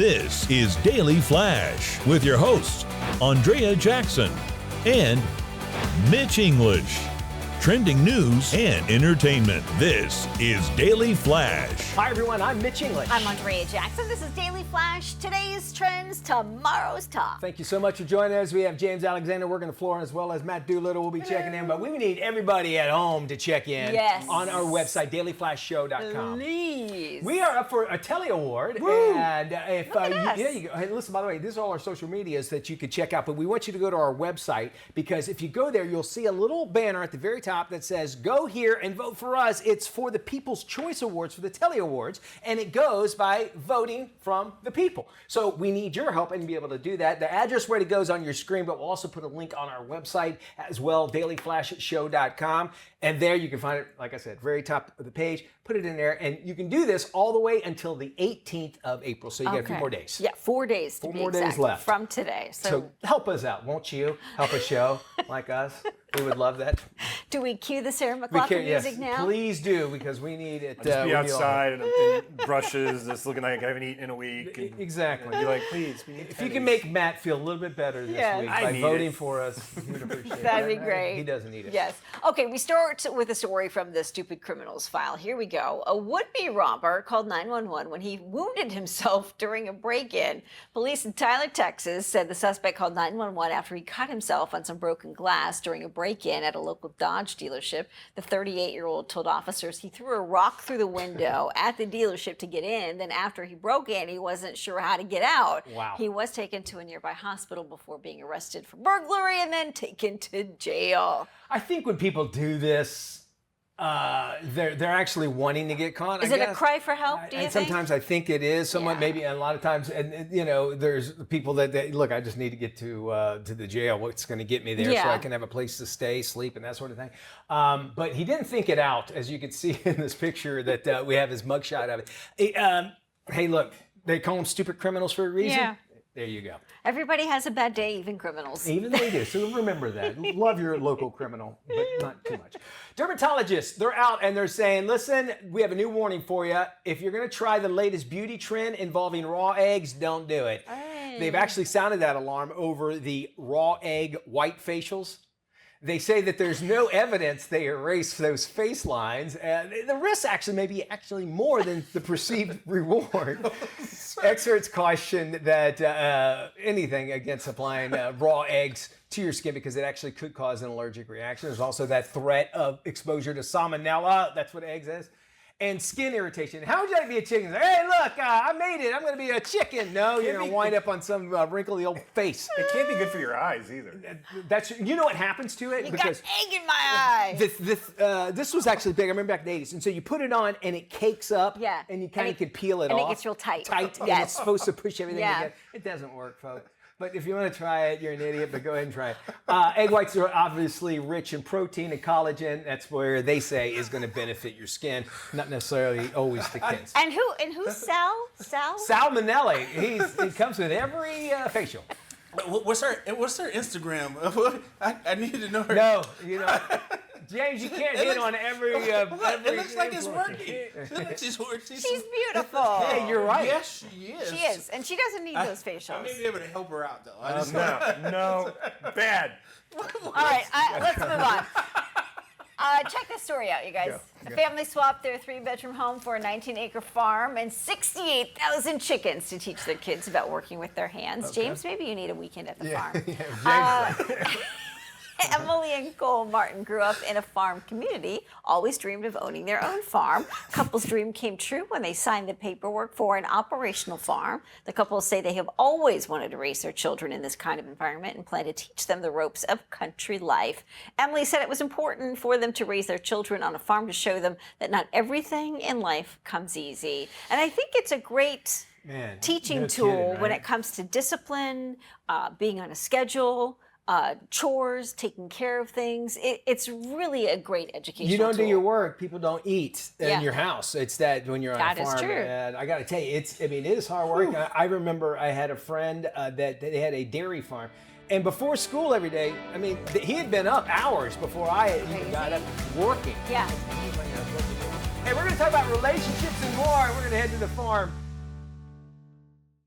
This is Daily Flash with your hosts, Andrea Jackson and Mitch English. Trending news and entertainment. This is Daily Flash. Hi, everyone. I'm Mitch English. I'm Andrea Jackson. This is Daily Flash. Today's trends, tomorrow's talk. Thank you so much for joining us. We have James Alexander working the floor, as well as Matt Doolittle will be checking in. But we need everybody at home to check in on our website, dailyflashshow.com. Please. We are up for a Telly Award. Woo. And if Look at there us. you go. Hey, listen, by the way, this is all our social medias that you could check out. But we want you to go to our website, because if you go there, you'll see a little banner at the very top that says, go here and vote for us. It's for the People's Choice Awards, for the Telly Awards, and it goes by voting from the people. So we need your help and be able to do that. The address where it goes on your screen, but we'll also put a link on our website as well, dailyflashshow.com. And there you can find it, like I said, very top of the page. Put it in there, and you can do this all the way until the 18th of April. So you got a few more days. Yeah, 4 days to 4 be more days exact, left from today. So help us out, won't you? Help a show like us. We would love that. Do we cue the Sarah McLachlan music yes, now? Please do, because we need it. Just be outside and brushes, just looking like I haven't eaten in a week. And Exactly. be like, please, we need If you can make Matt feel a little bit better this Yes. week I by need voting it. for us, we'd appreciate it. That'd be great. He doesn't need it. Yes. Okay, we start with a story from the Stupid Criminals file. Here we go. A would-be robber called 911 when he wounded himself during a break-in. Police in Tyler, Texas said the suspect called 911 after he cut himself on some broken glass during a break-in at a local Dodge dealership. The 38-year-old told officers he threw a rock through the window at the dealership to get in. Then after he broke in, he wasn't sure how to get out. Wow. He was taken to a nearby hospital before being arrested for burglary and then taken to jail. I think when people do this, they're actually wanting to get caught. Is I it a guess. cry for help, do you And think? sometimes I think it is somewhat, Yeah. maybe, and a lot of times, and you know, there's people that look, I just need to get to the jail. What's going to get me there so Yeah. I can have a place to stay, sleep, and that sort of thing. But he didn't think it out, as you can see in this picture that we have his mugshot of it. Hey, look, they call them stupid criminals for a reason. Yeah. There you go. Everybody has a bad day, even criminals. Even they do. So remember that. Love your local criminal, but not too much. Dermatologists, they're out and they're saying, listen, we have a new warning for you. If you're going to try the latest beauty trend involving raw eggs, don't do it. Hey. They've actually sounded that alarm over the raw egg white facials. They say that there's no evidence they erase those face lines, and the risks actually may be actually more than the perceived reward. Experts caution that anything against applying raw eggs to your skin, because it actually could cause an allergic reaction. There's also that threat of exposure to salmonella. That's what eggs is. And skin irritation. How would you like to be a chicken? Hey, look, I made it. I'm going to be a chicken. No, you're going to wind up on some wrinkly old face. It can't be good for your eyes either. That's, you know what happens to it? You got egg in my eye. This was actually big. I remember back in the 80s. And so you put it on and it cakes up. Yeah. And you kind And of can peel it and off. it gets real tight. And Yes. it's supposed to push everything Yeah. together. It doesn't work, folks. But if you want to try it, you're an idiot, but go ahead and try it. Egg whites are obviously rich in protein and collagen. That's where they say is going to benefit your skin, not necessarily always the kids. And who's Sal? Sal Minnelli, he comes with every facial. What's her Instagram? I need to know her. No, you know, James, you can't hit on every. It looks like it's working. She's beautiful. Hey, you're right. Yes, she is. She is, and she doesn't need those facials. I may be able to help her out though. I just, No, bad. All right, let's move on. Check this story out, you guys. A family swapped their 3-bedroom home for a 19-acre farm and 68,000 chickens to teach their kids about working with their hands. James, maybe you need a weekend at the farm. Emily and Cole Martin grew up in a farm community, always dreamed of owning their own farm. Couple's dream came true when they signed the paperwork for an operational farm. The couple say they have always wanted to raise their children in this kind of environment and plan to teach them the ropes of country life. Emily said it was important for them to raise their children on a farm to show them that not everything in life comes easy. And I think it's a great teaching tool when it comes to discipline, being on a schedule, chores, taking care of things. It's really a great educational You don't tool. do your work, people don't eat in Yeah. your house. It's that when you're on That a is farm. true. And I got to tell you, it is hard work. I remember I had a friend that they had a dairy farm. And before school every day, I mean, he had been up hours before I even got up working. Yeah. Hey, we're going to talk about relationships and more. We're going to head to the farm.